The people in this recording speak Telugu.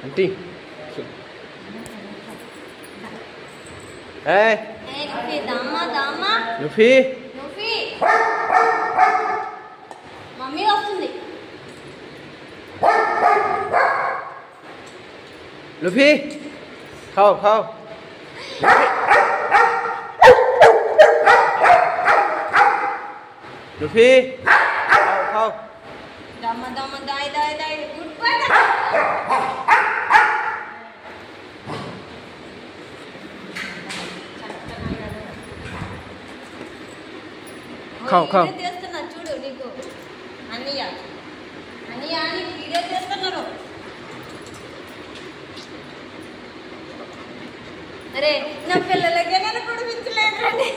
आंटी ए नुफी दामा दामा नुफी नुफी मम्मी వస్తుంది नुफी खाओ खाओ नुफी खाओ खाओ दामा दामा दाई दाई दाई गुड बाय खाओ खाओ చేస్తున్నా చూడు నీకు అన్నయ్య అన్నయ్య నీకు వీడియో చేస్తున్నారు అరే నా పిల్లలకే నేను కుడిపించలేదండి